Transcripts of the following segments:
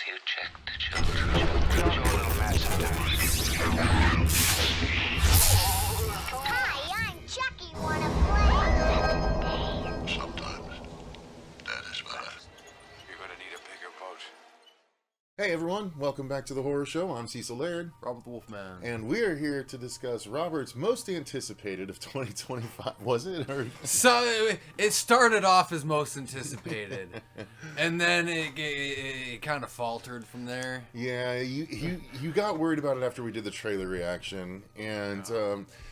you check the children. Show a little match sometimes. Hi, I'm Chucky. Wanna play? Sometimes. That is what You're gonna need a bigger boat. Hey everyone, welcome back to the Horror Show. I'm Cecil Laird, Robert the Wolfman. and we're here to discuss Robert's most anticipated of 2025. Was it? Or... So it started off as most anticipated, and then it kind of faltered from there. Yeah, you got worried about it after we did the trailer reaction, and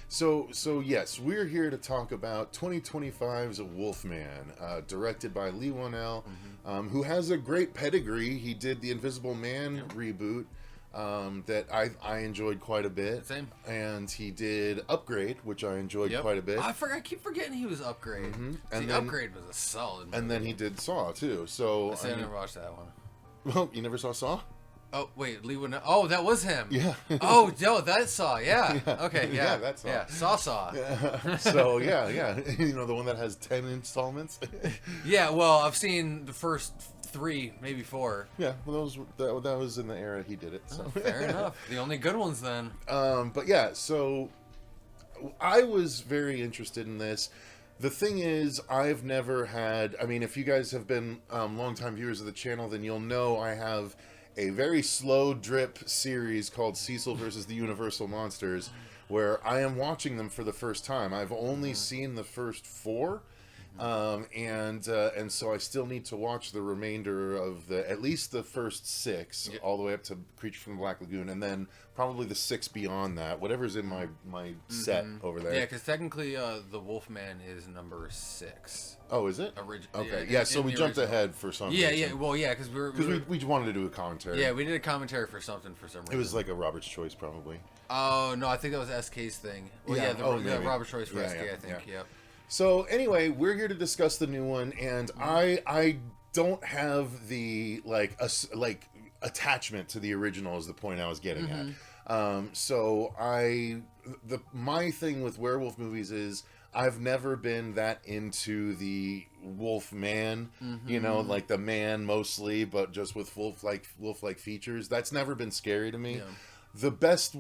so yes, we're here to talk about 2025's Wolfman, directed by Lee Whannell, who has a great pedigree. He did the Invisible Man reboot that I enjoyed quite a bit. Same. And he did Upgrade, which I enjoyed quite a bit. I keep forgetting he was Upgrade. And And then- Upgrade was a solid movie. And then he did Saw too. So I never watched that one. well, you never saw Saw? Oh wait, Lee Whannell. Oh, that was him. Yeah. Oh, no, that's Saw. Yeah. Okay. Yeah. Yeah, that's Saw. Yeah. Saw. So yeah, you know, the one that has 10 installments. Yeah. Well, I've seen the first 3, maybe 4. Yeah, well, that was in the era he did it. So Fair enough. The only good ones then. But yeah, so I was very interested in this. The thing is, I've never had. I mean, if you guys have been longtime viewers of the channel, then you'll know I have a very slow drip series called Cecil versus the Universal Monsters, where I am watching them for the first time. I've only seen the first 4. And so I still need to watch the remainder of at least the first 6, all the way up to Creature from the Black Lagoon, and then probably the 6 beyond that, whatever's in my set over there. Yeah, because technically, the Wolfman is number 6. Oh, is it? Okay, yeah. So we jumped ahead for some reason. Yeah. Well, yeah, because we wanted to do a commentary. Yeah, we did a commentary for some reason. It was like a Robert's Choice, probably. Oh no, I think that was SK's thing. Well, Yeah, the maybe. Robert's Choice for Yeah, SK, yeah, I think. yeah. Yep. So anyway, we're here to discuss the new one, and I don't have the attachment to the original is the point I was getting at. So my thing with werewolf movies is I've never been that into the Wolfman, you know, like the man mostly, but just with wolf-like features. That's never been scary to me. Yeah. The best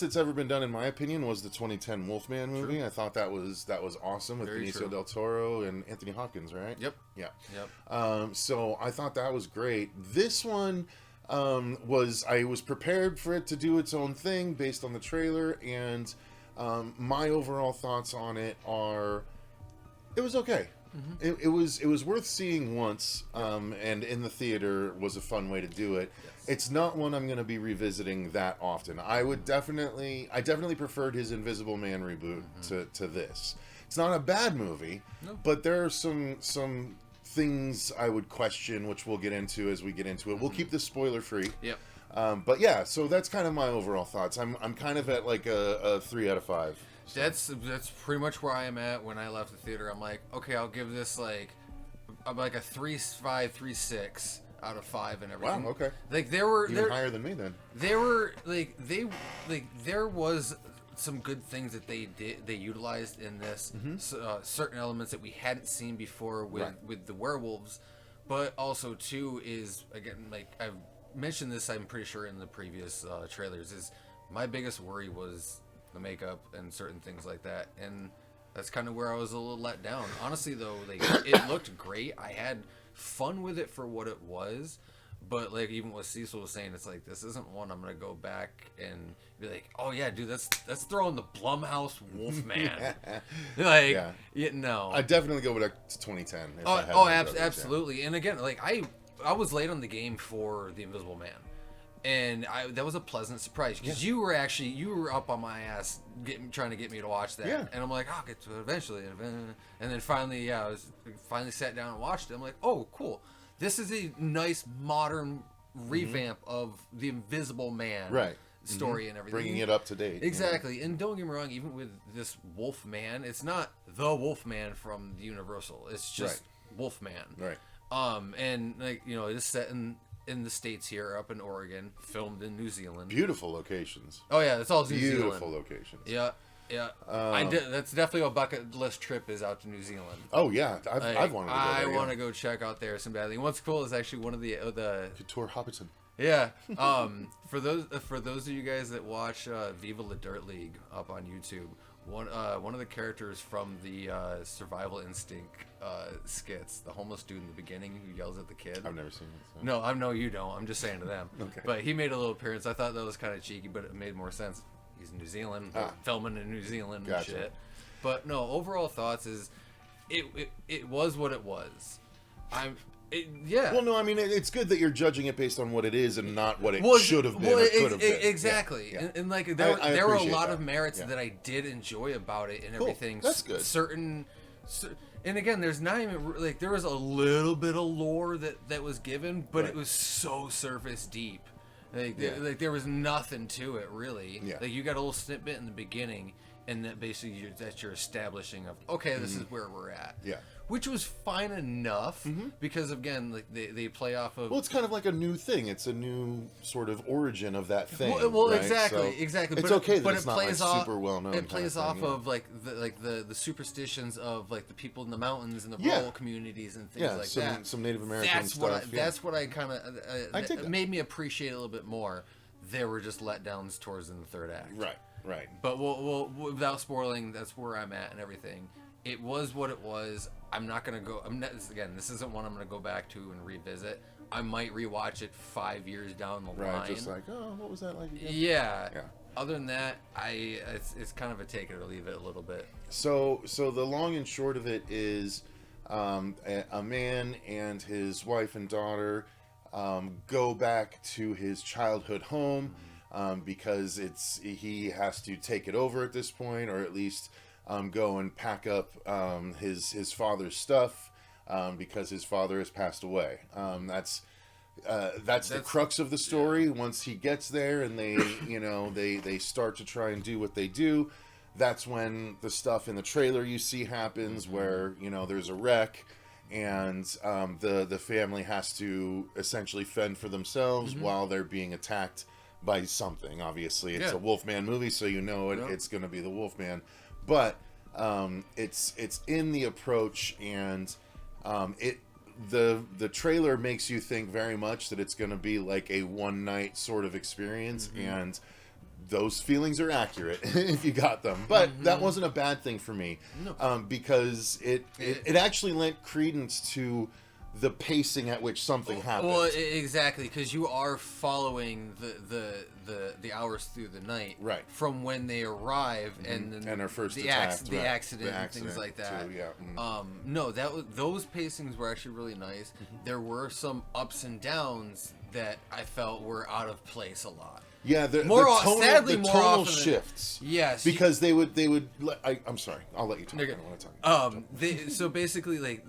that's ever been done, in my opinion, was the 2010 Wolfman movie. True. I thought that was awesome with Very Benicio true. del Toro and Anthony Hopkins, right? Yep. Yeah. Yep. So I thought that was great. This one I was prepared for it to do its own thing based on the trailer, and my overall thoughts on it are, it was okay. It was worth seeing once, and in the theater was a fun way to do it. Yes. It's not one I'm going to be revisiting that often. I definitely preferred his Invisible Man reboot to this. It's not a bad movie, but there are some things I would question, which we'll get into as we get into it. We'll keep this spoiler free. Yep. But yeah, so that's kind of my overall thoughts. I'm kind of at like a 3 out of 5. So. That's pretty much where I am at when I left the theater. I'm like, okay, I'll give this like a 3.5, 3.6 out of 5 and everything. Wow, okay. Like Even higher than me then. There was some good things that they utilized in this, certain elements that we hadn't seen before with the werewolves, but also too is, again, like I've mentioned this, I'm pretty sure in the previous trailers, is my biggest worry was the makeup and certain things like that, and that's kind of where I was a little let down. Honestly, though, like it looked great. I had fun with it for what it was, but like even what Cecil was saying, it's like this isn't one I'm gonna go back and be like, oh yeah, dude, let's throw in the Blumhouse Wolfman. No. I'd definitely go back to 2010. If I had my brothers, absolutely. And again, like I was late on the game for The Invisible Man, and that was a pleasant surprise because you were up on my ass trying to get me to watch that. Yeah. And I'm like, I'll get to it eventually, and then finally, I finally sat down and watched it. I'm like, oh, cool. This is a nice modern revamp of the Invisible Man story and everything. Bringing it up to date. Exactly. And don't get me wrong, even with this Wolfman, it's not the Wolfman from the Universal. It's just Wolfman. Right. And like, you know, it is set in the States here, up in Oregon, filmed in New Zealand. Beautiful locations. Oh yeah, it's all New Zealand. Beautiful locations. Yeah. Yeah, I did. That's definitely a bucket list trip. Is out to New Zealand. Oh yeah, I've wanted to go there. I want to go check out there some badly. And what's cool is actually one of the tour Hobbiton. Yeah. For those of you guys that watch Viva La Dirt League up on YouTube, one of the characters from the Survival Instinct skits, the homeless dude in the beginning who yells at the kid. I've never seen it. So. No, I know you don't. I'm just saying to them. Okay. But he made a little appearance. I thought that was kind of cheeky, but it made more sense. He's in New Zealand, filming in New Zealand and shit. But no, overall thoughts is, it was what it was. Yeah. Well, no, I mean it's good that you're judging it based on what it is and not what it should have been or could have been. Exactly. Yeah. And like there were a lot of merits Yeah. that I did enjoy about it and Cool. everything. That's good. And again, there's not even like there was a little bit of lore that was given, but Right. it was so surface deep. Like there was nothing to it really. Yeah. Like you got a little snippet in the beginning, and that basically you're establishing of okay, this is where we're at. Yeah. Which was fine enough because again, like they play off of. Well, it's kind of like a new thing. It's a new sort of origin of that thing. Well, right? exactly. It's okay that but it's it not plays like off, super well known. It plays kind off thing, of like the superstitions of like the people in the mountains and the Yeah. rural communities and things like that. Some Native American That's stuff. what yeah. that's what I kind I dig of that. made me appreciate a little bit more. There were just letdowns towards in the third act. Right. But we'll without spoiling, that's where I'm at and everything. It was what it was. I'm not gonna go. This isn't one I'm gonna go back to and revisit. I might rewatch it 5 years down the line. Right, just like, oh, what was that like again? Yeah. Yeah. Other than that, it's kind of a take it or leave it a little bit. So the long and short of it is, a man and his wife and daughter go back to his childhood home because he has to take it over at this point, or at least go and pack up his father's stuff because his father has passed away. That's the crux of the story. Once he gets there and they start to try and do what they do, that's when the stuff in the trailer you see happens, where there's a wreck and the family has to essentially fend for themselves while they're being attacked by something. Obviously it's a Wolfman movie, so it's going to be the Wolfman, but it's in the approach, and the trailer makes you think very much that it's going to be like a one night sort of experience, and those feelings are accurate if you got them. But that wasn't a bad thing for me, because it actually lent credence to the pacing at which something happens. Well, exactly, because you are following the hours through the night, right, from when they arrive and are first the attacked, the accident and things like that. Too, yeah. No, those pacings were actually really nice. There were some ups and downs that I felt were out of place a lot. Yeah, the more tonal often shifts. Yes, because they would. I'm sorry, I'll let you talk. Okay. I don't want to talk. So basically, like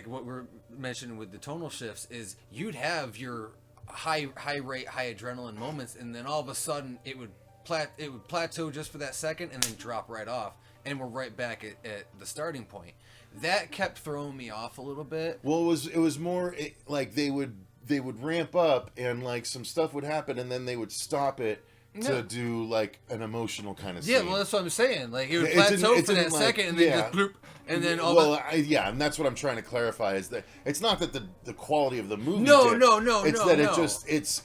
what we're mentioning with the tonal shifts is you'd have your high rate, high adrenaline moments, and then all of a sudden it would plateau just for that second, and then drop right off, and we're right back at the starting point. That kept throwing me off a little bit. Well, it was more like they would ramp up and like some stuff would happen, and then they would stop it to do like an emotional kind of scene. Yeah, well, that's what I'm saying. Like it would plateau for that second, and then just bloop, and then all. And that's what I'm trying to clarify is that it's not that the quality of the movie. No. It's that it just it's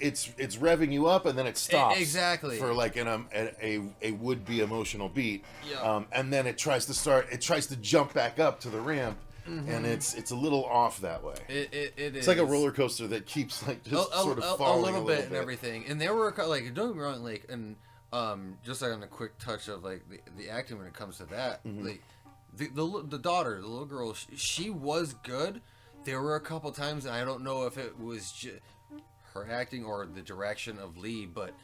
revving you up and then it stops exactly for like a would be emotional beat. Yeah. And then it tries to jump back up to the ramp. And it's a little off that way. It is. It's like a roller coaster that keeps like just sort of falling a little bit and everything. And there were like, don't get me wrong, like, and just like on the quick touch of like the acting when it comes to that, like the daughter, the little girl, she was good. There were a couple times, and I don't know if it was just her acting or the direction of Lee, but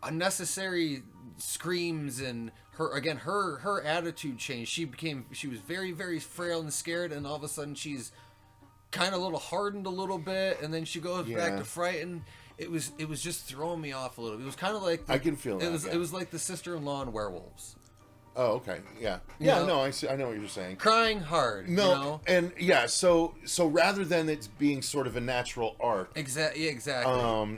unnecessary screams and her attitude changed. She was very, very frail and scared, and all of a sudden she's kind of a little hardened a little bit, and then she goes back to frightened. It was just throwing me off a little. It was kind of like I can feel that. It was like the sister-in-law in Werewolves. Oh, okay. Yeah. You Yeah. know? No, I see. I know what you're saying. Crying hard. No, You know? and yeah. So rather than it being sort of a natural arc, Exactly.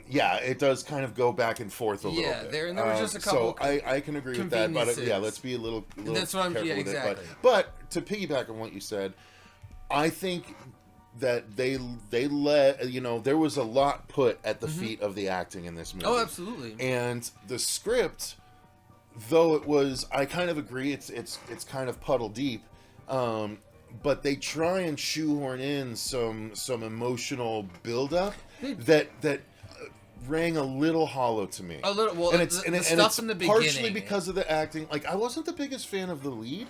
yeah, it does kind of go back and forth a little bit. There were just a couple. So I can agree with that, but yeah, conveniences. let's be a little That's what I'm. careful Yeah, with exactly. it. But to piggyback on what you said, I think that they let there was a lot put at the feet of the acting in this movie. Oh, absolutely. And the script, though it was, I kind of agree, it's kind of puddle deep, but they try and shoehorn in some emotional buildup that rang a little hollow to me. A little. Well, and it's stuff in the beginning. partially because of the acting. Like, I wasn't the biggest fan of the lead.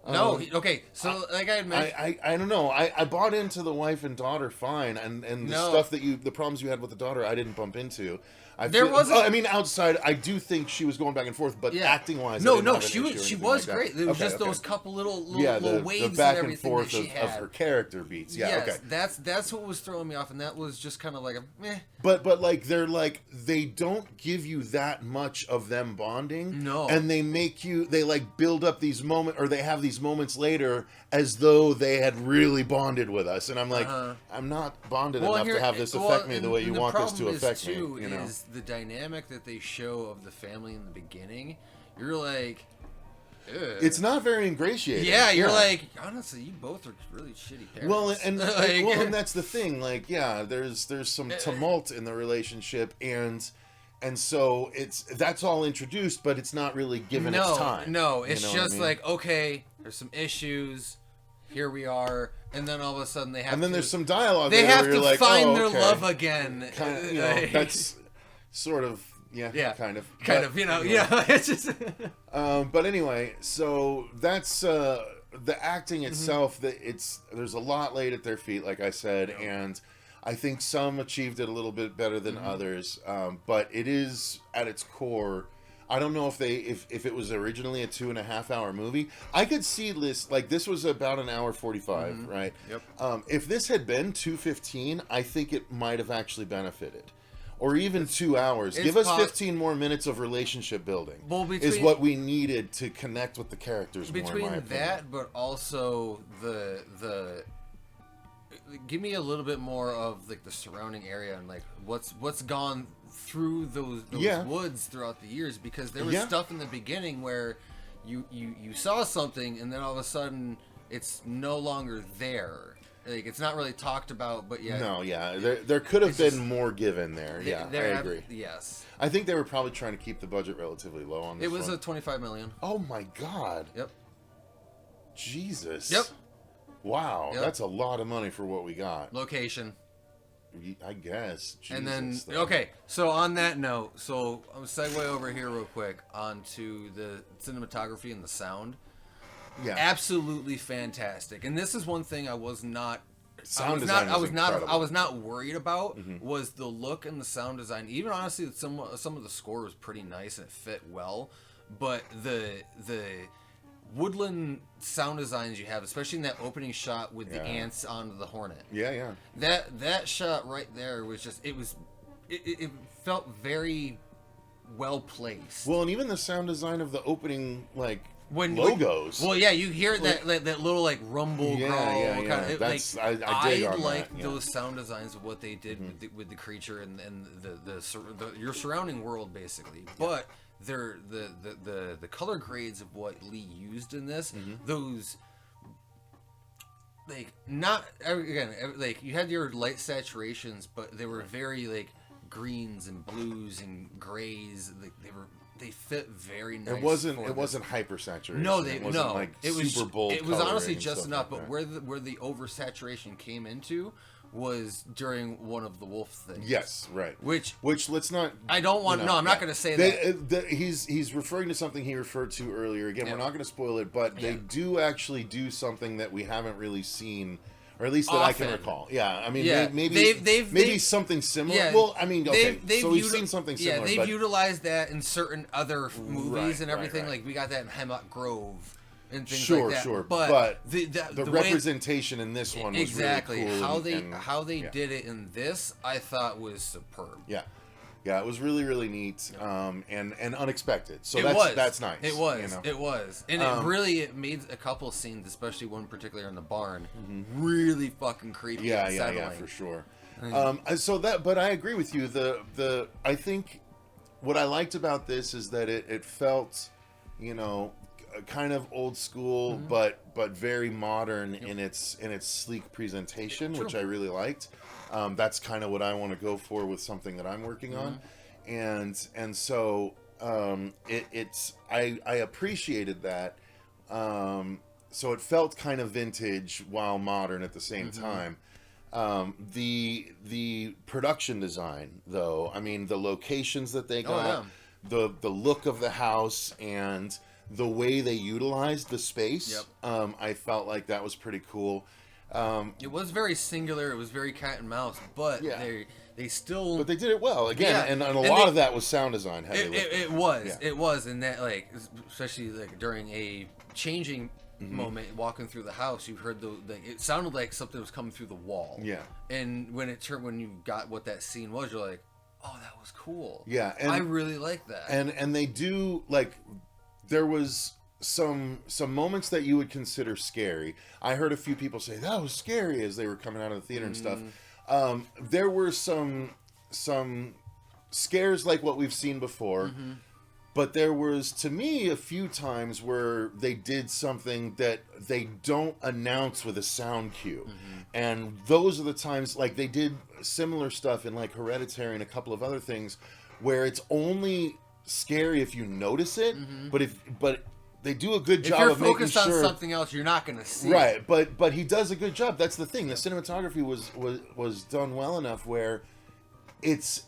No, okay. So, like I mentioned, I don't know. I bought into the wife and daughter fine, and the stuff the problems you had with the daughter, I didn't bump into. I mean, outside, I do think she was going back and forth, but acting wise, no, she was great. It was just those couple little waves the back and and everything forth that she had. of her character beats. Yeah, yes, okay. That's what was throwing me off, and that was just kind of like a meh. But like they don't give you that much of them bonding. No. And they like build up these moments, or they have these moments later as though they had really bonded with us, and I'm like, I'm not bonded enough to have this affect me the way you want this to affect me. You know, is the dynamic that they show of the family in the beginning. You're like, ugh. It's not very ingratiating. Yeah, you're like, honestly, you both are really shitty parents. Well, and like, and that's the thing. Like, yeah, there's some tumult in the relationship, and so that's all introduced, but it's not really given its time. No, it's you know just what I mean? like, okay, there's some issues. Here we are, and then all of a sudden they have. And then there's some dialogue. They have where you're to like, find oh, their okay. love again. Kind of, that's sort of. Yeah, kind of. It's just. But anyway, so that's the acting itself. There's a lot laid at their feet, like I said, and I think some achieved it a little bit better than others. But it is at its core. I don't know if it was originally a 2.5 hour movie. I could see this, like, this was about an hour 45, right? Yep. If this had been 2:15, I think it might have actually benefited. Or even 2 hours. Give us 15 more minutes of relationship building. Well, is what we needed to connect with the characters more, in my opinion. That, but also the give me a little bit more of like the surrounding area and like what's gone through those woods throughout the years, because there was stuff in the beginning where you saw something and then all of a sudden it's no longer there. Like, it's not really talked about, but yeah. No, yeah. There could have been more given there. Yeah, I agree. Yes. I think they were probably trying to keep the budget relatively low on this It was one. a $25 million. Oh my god. Yep. Jesus. Yep. Wow, Yep. that's a lot of money for what we got. Location. I guess. Jesus, And then, though. okay, so on that note, so I'm going to segue over here real quick onto the cinematography and the sound. Yeah. Absolutely fantastic. And this is one thing I was not Sound I was incredible. not worried about was the look and the sound design. Even honestly, some of the score was pretty nice and it fit well, but the woodland sound designs you have, especially in that opening shot with the ants onto the hornet. Yeah. That shot right there was just it felt very well placed. Well, and even the sound design of the opening, like, logos. Well, yeah, you hear that little like rumble growl. Kind of, That's like, I dig on like that, those sound designs of what they did with the creature and your surrounding world basically. But they're the color grades of what Lee used in this, those. Like, not again, like, you had your light saturations, but they were very like greens and blues and grays. Like, they fit very nice. It wasn't hyper saturation. No, it wasn't like super bold. It was honestly coloring just and enough. stuff But like that. where the oversaturation came into was during one of the wolf things. Yes, right. Which let's not. I don't want. No, I'm not going to say that. He's referring to something he referred to earlier. Again, we're not going to spoil it, but they do actually do something that we haven't really seen. Or at least that I can recall. Yeah, I mean, maybe something similar. Yeah, well, I mean, okay, so we've util- seen something similar. Yeah, they've utilized that in certain other movies and everything. Right. Like, we got that in Hemlock Grove and things Sure, like that. sure. But the representation in this one was exactly really cool how they did it in this, I thought was superb. Yeah. Yeah, it was really, really neat, and unexpected. So that's nice. It was. You know? It was, and it made a couple scenes, especially one particular in the barn, really fucking creepy. Yeah, and yeah, settling. yeah, for sure. But I agree with you. I think what I liked about this is that it felt, kind of old school, but very modern in its sleek presentation, which I really liked. That's kind of what I want to go for with something that I'm working on, and so I appreciated that. So it felt kind of vintage while modern at the same time. The production design, though, I mean, the locations that they got, the look of the house, and the way they utilized the space, I felt like that was pretty cool. It was very singular. It was very cat and mouse, but they still. But they did it well again, and a lot of that was sound design heavy. It was, and that especially during a changing moment walking through the house, you heard it sounded like something was coming through the wall. Yeah, and when you got what that scene was, you're like, oh, that was cool. Yeah, and I really like that. And they do there was some moments that you would consider scary. I heard a few people say that was scary as they were coming out of the theater and stuff. There were some scares like what we've seen before, but there was, to me, a few times where they did something that they don't announce with a sound cue. And those are the times, they did similar stuff in Hereditary and a couple of other things, where it's only scary if you notice it, but they do a good job of making sure. If you're focused on something else, you're not going to see it. Right, but he does a good job. That's the thing. The cinematography was done well enough where it's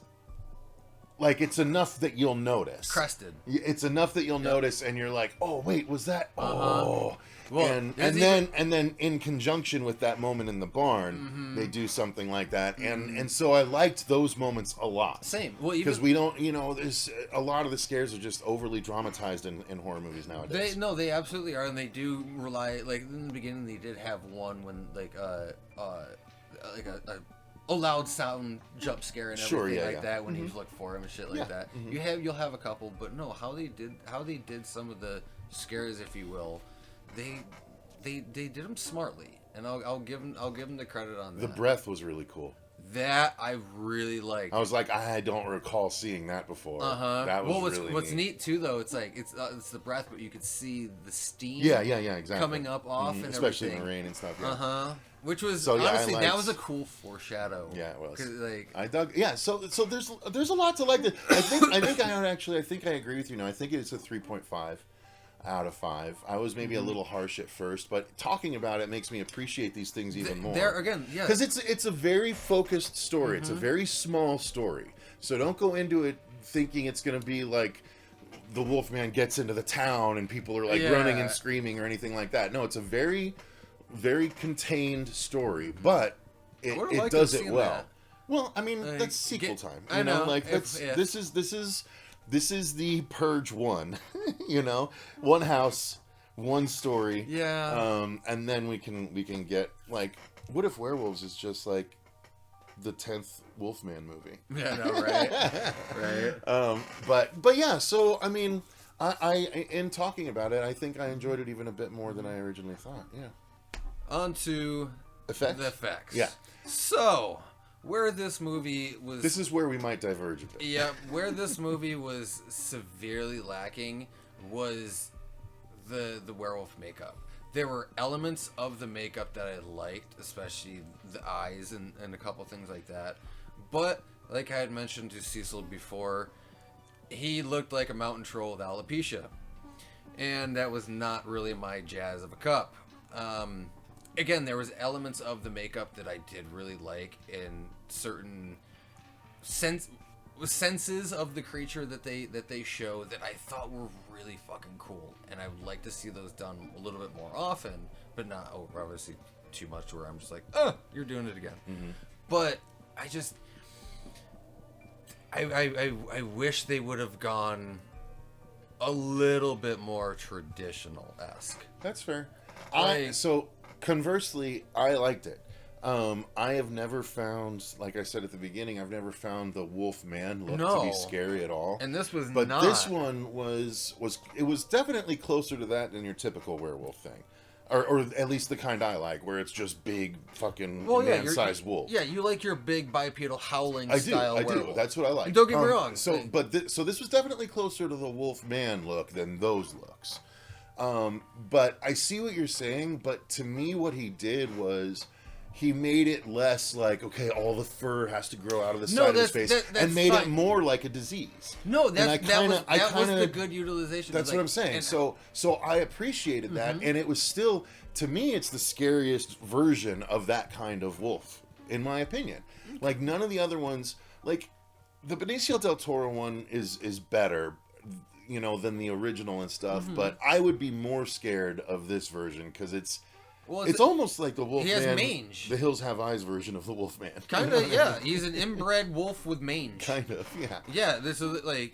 enough that you'll notice. Crested. It's enough that you'll notice, and you're like, oh wait, was that? Oh. Well, and then in conjunction with that moment in the barn, they do something like that, and so I liked those moments a lot. Same, because we don't, there's a lot of the scares are just overly dramatized in horror movies nowadays. They absolutely are, and they do rely. In the beginning, they did have one when a loud sound jump scare and everything that when you look for him and shit like that. You'll have a couple, but no, how they did some of the scares, if you will. They did them smartly, and I'll give them the credit on that. The breath was really cool. That I really liked. I was like, I don't recall seeing that before. That was what's neat too, though. It's it's the breath, but you could see the steam. Yeah, exactly. Coming up off and especially everything. in the rain and stuff. Which was honestly that was a cool foreshadow. Yeah, it was. I dug. Yeah, so there's a lot to like. I think I agree with you now. I think it's a 3.5 out of 5. I was maybe a little harsh at first, but talking about it makes me appreciate these things even more. There again, yeah, because it's a very focused story. It's a very small story. So don't go into it thinking it's going to be like the Wolfman gets into the town and people are running and screaming or anything like that. No, it's a very, very contained story, but it does it well. That. Well, I mean, that's sequel time. I know. This is the Purge 1, one house, one story. Yeah. And then we can get what if Werewolves is just like the 10th Wolfman movie? Yeah, no, right. Right. But yeah, so I mean, I in talking about it, I think I enjoyed it even a bit more than I originally thought. Yeah. On to the effects. Yeah. So, where this movie was... This is where we might diverge a bit. Yeah, where this movie was severely lacking was the werewolf makeup. There were elements of the makeup that I liked, especially the eyes and a couple things like that. But, like I had mentioned to Cecil before, he looked like a mountain troll with alopecia. And that was not really my jazz of a cup. Again, there was elements of the makeup that I did really like in certain senses of the creature that they show that I thought were really fucking cool, and I would like to see those done a little bit more often, but not obviously too much where I'm just like, oh, you're doing it again. But I wish they would have gone a little bit more traditional-esque. That's fair. So conversely, I liked it. I have never found, like I said at the beginning, I've never found the Wolfman look to No. be scary at all. And this was But not. this one was definitely closer to that than your typical werewolf thing. Or at least the kind I like, where it's just big fucking man-sized wolf. Yeah, you like your big bipedal howling I style do. werewolf. That's what I like. And don't get me wrong. So, like, so this was definitely closer to the Wolfman look than those looks. But I see what you're saying. But to me, what he did was he made it less like, okay, all the fur has to grow out of the side of his face, and made it more like a disease. No, that was the good utilization. That's what I'm saying. So I appreciated that, and it was still, to me, it's the scariest version of that kind of wolf, in my opinion. Like, none of the other ones, like the Benicio del Toro one is better, you know, than the original and stuff. But I would be more scared of this version because it's almost like the Wolfman. He has mange. The Hills Have Eyes version of the Wolfman. Kind of, yeah. He's an inbred wolf with mange. Kind of, yeah. Yeah, this is like,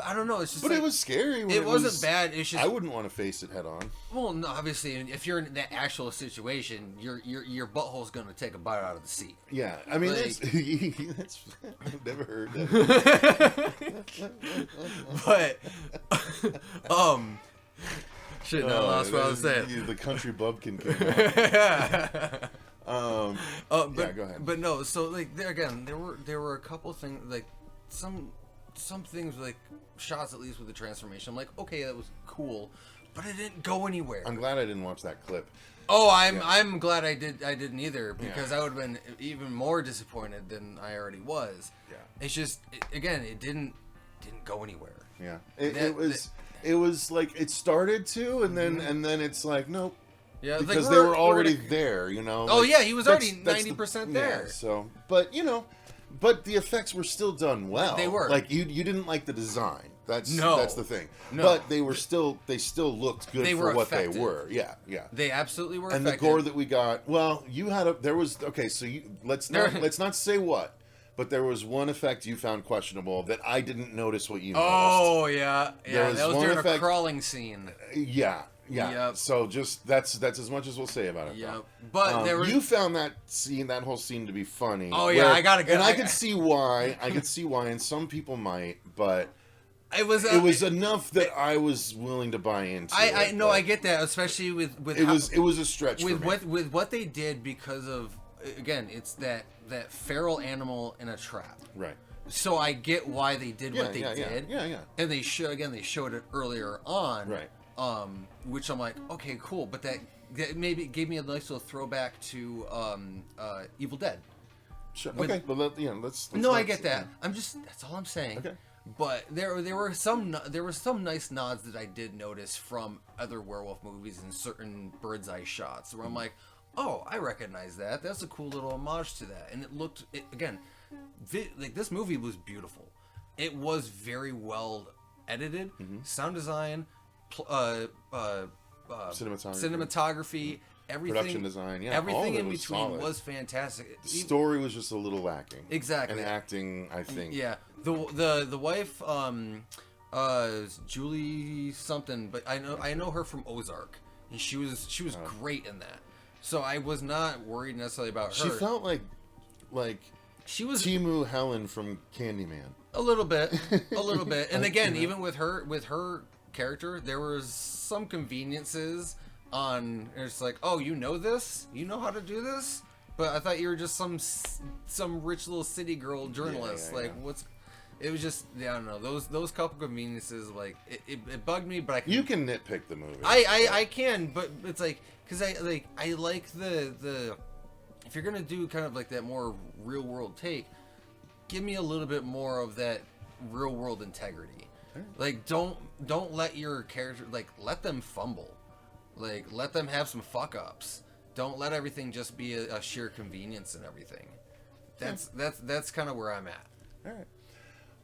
I don't know. It's just. But like, it was scary. When it wasn't bad. It's just. I wouldn't want to face it head on. Well, no, obviously, if you're in that actual situation, your butthole's gonna take a bite out of the seat. Yeah, I mean, like, that's I've never heard that. But, shit, no, lost what I was saying. The country bumpkin came out. Yeah, go ahead. But no, so like there were a couple things, like some things, like shots at least with the transformation. I'm like, okay, that was cool, but it didn't go anywhere. I'm glad I didn't watch that clip. Oh, I'm glad I didn't either, because I would have been even more disappointed than I already was. Yeah. It's just it didn't go anywhere. Yeah. It was like it started to, and then it's like nope. Yeah, because like they were already there, you know. Oh like, yeah, he was already 90% there. Yeah, so, but you know, but the effects were still done well. They were. Like you didn't like the design. That's the thing. No. But they still looked good for what effective. they were. Yeah, yeah. They absolutely were. And effective. the gore that we got. Well, so let's not say what. But there was one effect you found questionable that I didn't notice what you noticed. Oh yeah, That was during effect, a crawling scene. Yeah. Yep. So just that's as much as we'll say about it. Yep. But you found that whole scene to be funny. Oh yeah, I gotta go. And I could see why. And some people might, but it was enough that I was willing to buy into. I get that, especially with it was a stretch with what they did, because of, again, it's that feral animal in a trap. Right. So I get why they did what they did. Yeah. And they showed it earlier on. Right. Which I'm like, okay, cool, but that maybe gave me a nice little throwback to Evil Dead. Sure. Okay. But let's no, I get that. That's all I'm saying. Okay. But there were some nice nods that I did notice from other werewolf movies and certain bird's eye shots where I'm like, oh, I recognize that. That's a cool little homage to that. And it looked, again, like this movie was beautiful. It was very well edited, sound design, cinematography, everything, production design, everything in between solid. Was fantastic. The story was just a little lacking. Exactly. And acting, I think. Yeah. The wife, Julie something, but I know her from Ozark, and she was great in that. So I was not worried necessarily about her. She felt like she was Timu Helen from Candyman. A little bit. And again, even with her character, there was some conveniences on. It's like, oh, you know this? You know how to do this? But I thought you were just some rich little city girl journalist. What's? It was just, I don't know, those couple conveniences, like it bugged me. But you can nitpick the movie. I can, but it's like, because I like the if you're gonna do kind of like that more real world take, give me a little bit more of that real world integrity. Like don't let your character, like, let them fumble, like let them have some fuck ups. Don't let everything just be a sheer convenience and everything. That's kind of where I'm at. All right.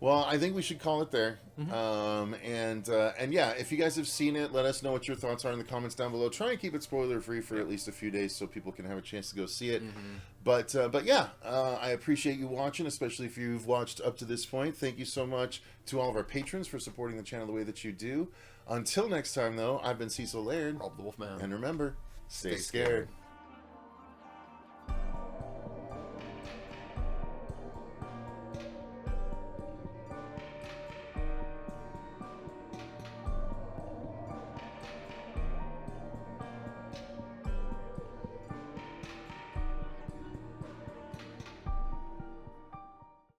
Well, I think we should call it there. And yeah, if you guys have seen it, let us know what your thoughts are in the comments down below. Try and keep it spoiler free for at least a few days so people can have a chance to go see it. But yeah, I appreciate you watching, especially if you've watched up to this point. Thank you so much to all of our patrons for supporting the channel the way that you do. Until next time, though, I've been Cecil Laird, Rob the Wolfman. and remember, stay scared.